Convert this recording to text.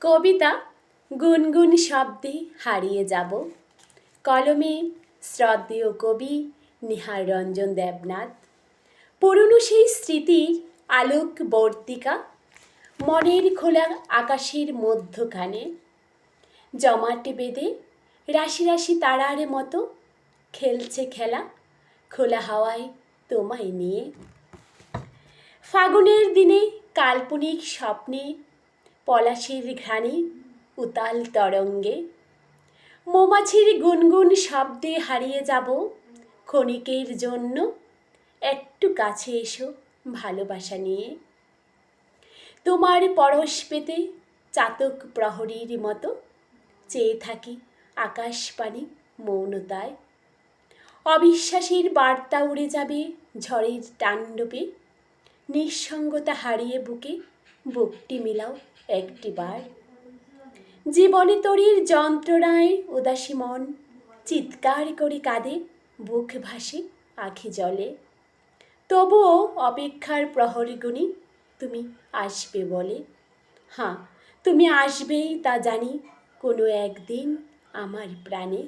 কবিতা গুনগুন শব্দে হারিয়ে যাব। কলমে শ্রদ্ধেয় কবি নিহার রঞ্জন দেবনাথ। পুরনো সেই স্মৃতির আলোকবর্তিকা মনের খোলা আকাশের মধ্যখানে জমাটে বেঁধে রাশি রাশি তারার মতো খেলছে খেলা খোলা হাওয়ায় তোমায় নিয়ে। ফাগুনের দিনে কাল্পনিক স্বপ্নে পলাশের ঘ্রাণে উতাল তরঙ্গে মৌমাছির গুনগুন শব্দে হারিয়ে যাব। ক্ষণিকের জন্য একটু কাছে এসো ভালোবাসা নিয়ে। তোমার পরশ পেতে চাতক প্রহরীর মতো চেয়ে থাকি আকাশপানে মৌনতায়। অবিশ্বাসের বার্তা উড়ে যাবে ঝড়ের তাণ্ডবে। নিঃসঙ্গতা হারিয়ে বুকে বুকটি মিলাও একটিবার। জীবনে তরির যন্ত্রণায় উদাসী মন চিৎকার করে কাঁদে, বুক ভাসে আখি জলে। তবুও অপেক্ষার প্রহর গুনি তুমি আসবে বলে। হাঁ, তুমি আসবেই তা জানি কোনো একদিন আমার প্রাণে।